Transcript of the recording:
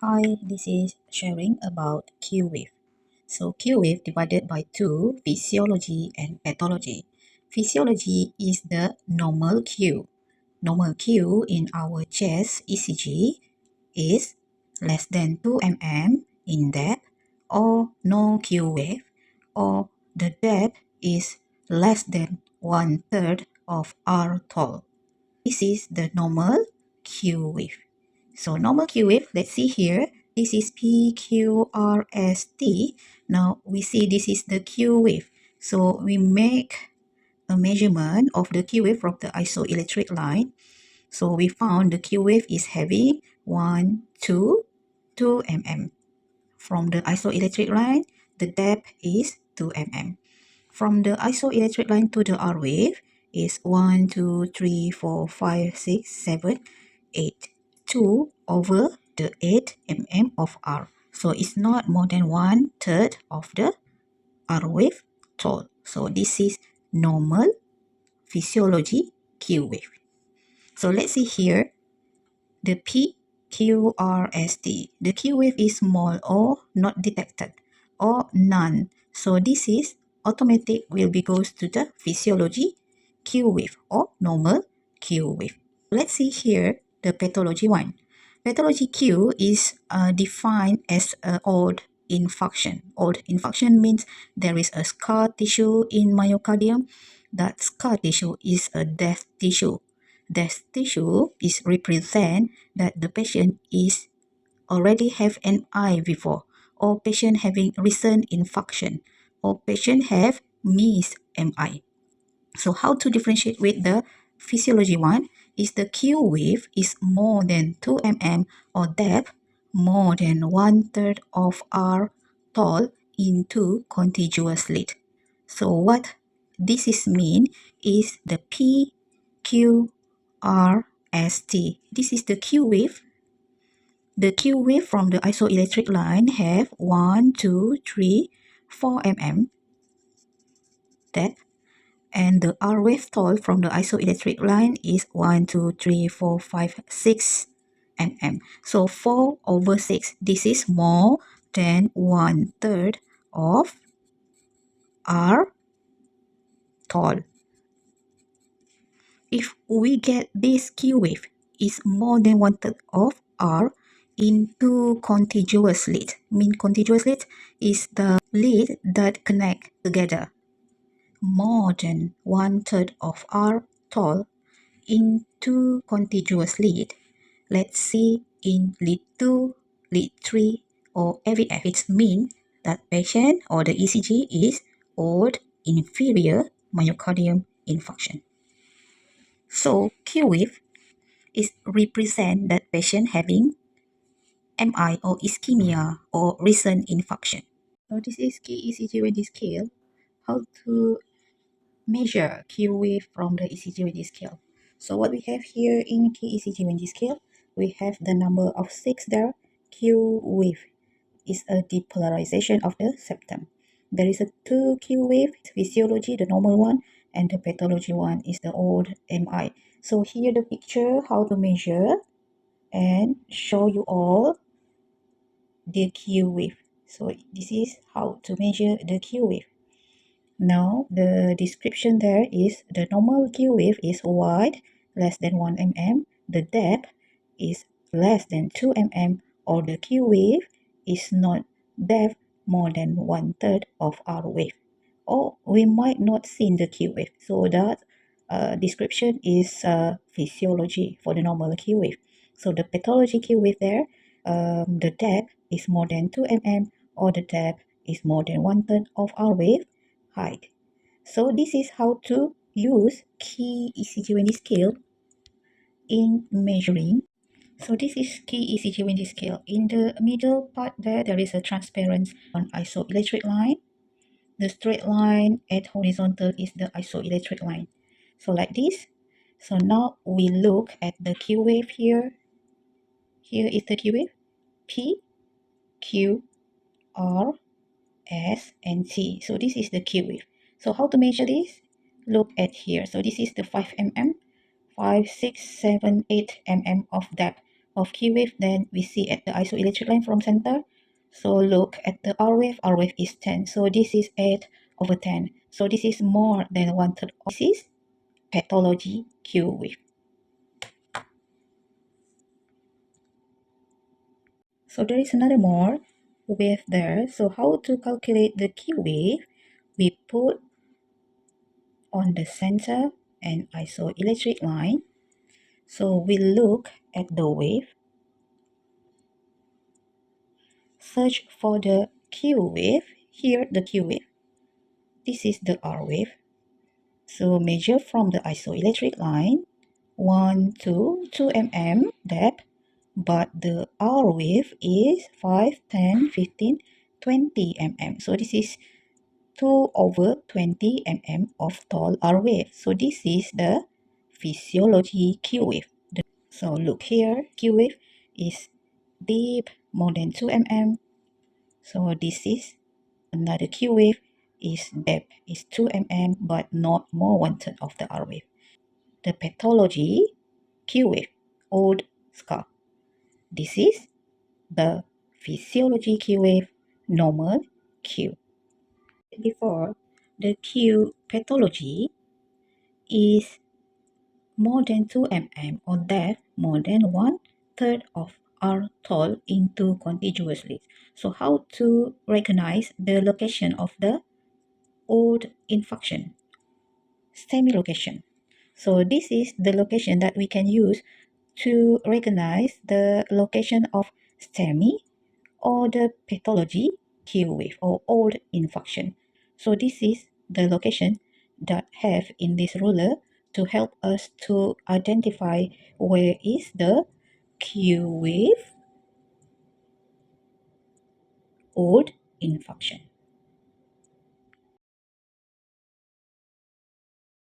Hi, this is sharing about Q wave. So Q wave divided by two, physiology and pathology. Physiology is the normal Q. Normal Q in our chest ECG is less than 2 mm in depth or no Q wave, or the depth is less than one third of R tall. This is the normal Q wave. So normal Q wave, let's see here. This is PQRST. Now we see this is the Q wave. So we make a measurement of the Q wave from the isoelectric line. So we found the Q wave is having 1 to 2 mm. From the isoelectric line, the depth is 2 mm. From the isoelectric line to the R wave is 1, 2, 3, 4, 5, 6, 7, 8. 2 over the 8 mm of R. So it's not more than one third of the R wave tall. So this is normal physiology Q wave. So let's see here the PQRST. The Q wave is small or not detected or none. So this is automatic will be goes to the physiology Q wave or normal Q wave. Let's see here the pathology one. Pathology Q is defined as old infarction. Old infarction means there is a scar tissue in myocardium. That scar tissue is a death tissue. Death tissue is represent that the patient is already have an eye before, or patient having recent infarction, or patient have missed MI. So how to differentiate with the physiology one is the Q wave is more than 2 mm or depth more than one third of R tall into contiguous lead. So what this is mean is the PQRST. This is the Q wave. The Q wave from the isoelectric line have 1, 2, 3, 4 mm depth, and the R wave tall from the isoelectric line is 1, 2, 3, 4, 5, 6 mm. So 4 over 6. This is more than one third of R tall. If we get this Q wave is more than one third of R into contiguous lead. Contiguous lead is the lead that connect together. More than one third of R tall into contiguous lead. Let's see in lead 2, lead 3, or AVF. It means that patient or the ECG is old inferior myocardium infarction. So Q wave is represent that patient having MI or ischemia or recent infarction. So this is key ECG Wendy scale. How to measure Q wave from the ECG Wendy scale. So what we have here in key ECG Wendy scale, we have the number of 6 there. Q wave is a depolarization of the septum. There is a 2 Q wave, physiology, the normal one, and the pathology one is the old MI. So here the picture how to measure and show you all the Q wave. So this is how to measure the Q wave. Now the description there is the normal Q wave is wide, less than 1 mm. The depth is less than 2 mm, or the Q wave is not depth more than one third of R wave. Or we might not see the Q wave. So that description is physiology for the normal Q wave. So the pathology Q wave there, the depth is more than 2 mm, or the depth is more than one third of R wave height. So this is how to use key ECG Wendy scale in measuring. So this is key ECG Wendy scale. In the middle part there is a transparent on isoelectric line. The straight line at horizontal is the isoelectric line. So like this. So now we look at the Q wave here. Here is the Q wave. P, Q, R, S, and T. So this is the Q wave. So how to measure this? Look at here. So this is the 5 mm, 5, 6, 7, 8 mm of depth of Q wave, then we see at the isoelectric line from center. So look at the R wave is 10. So this is 8 over 10. So this is more than 1/3. This is pathology Q wave. So there is another more wave there. So how to calculate the Q wave? We put on the center an isoelectric line. So we look at the wave, search for the Q wave. Here the Q wave. This is the R wave. So measure from the isoelectric line 1 to 2 mm depth, but the R wave is 5, 10, 15, 20 mm. So this is 2 over 20 mm of tall R wave. So this is the physiology Q wave. So look here, Q wave is deep, more than 2 mm. So this is another Q wave, is depth is 2 mm, but not more 1/3 of the R wave. The pathology Q wave, old scar. This is the physiology Q wave, normal Q. Before, the Q pathology is more than 2 mm or depth more than 1/3 of R tall into contiguous leads. So how to recognize the location of the old infarction? STEMI location. So this is the location that we can use to recognize the location of STEMI or the pathology Q wave or old infarction. So this is the location that have in this ruler to help us to identify where is the Q wave old infarction.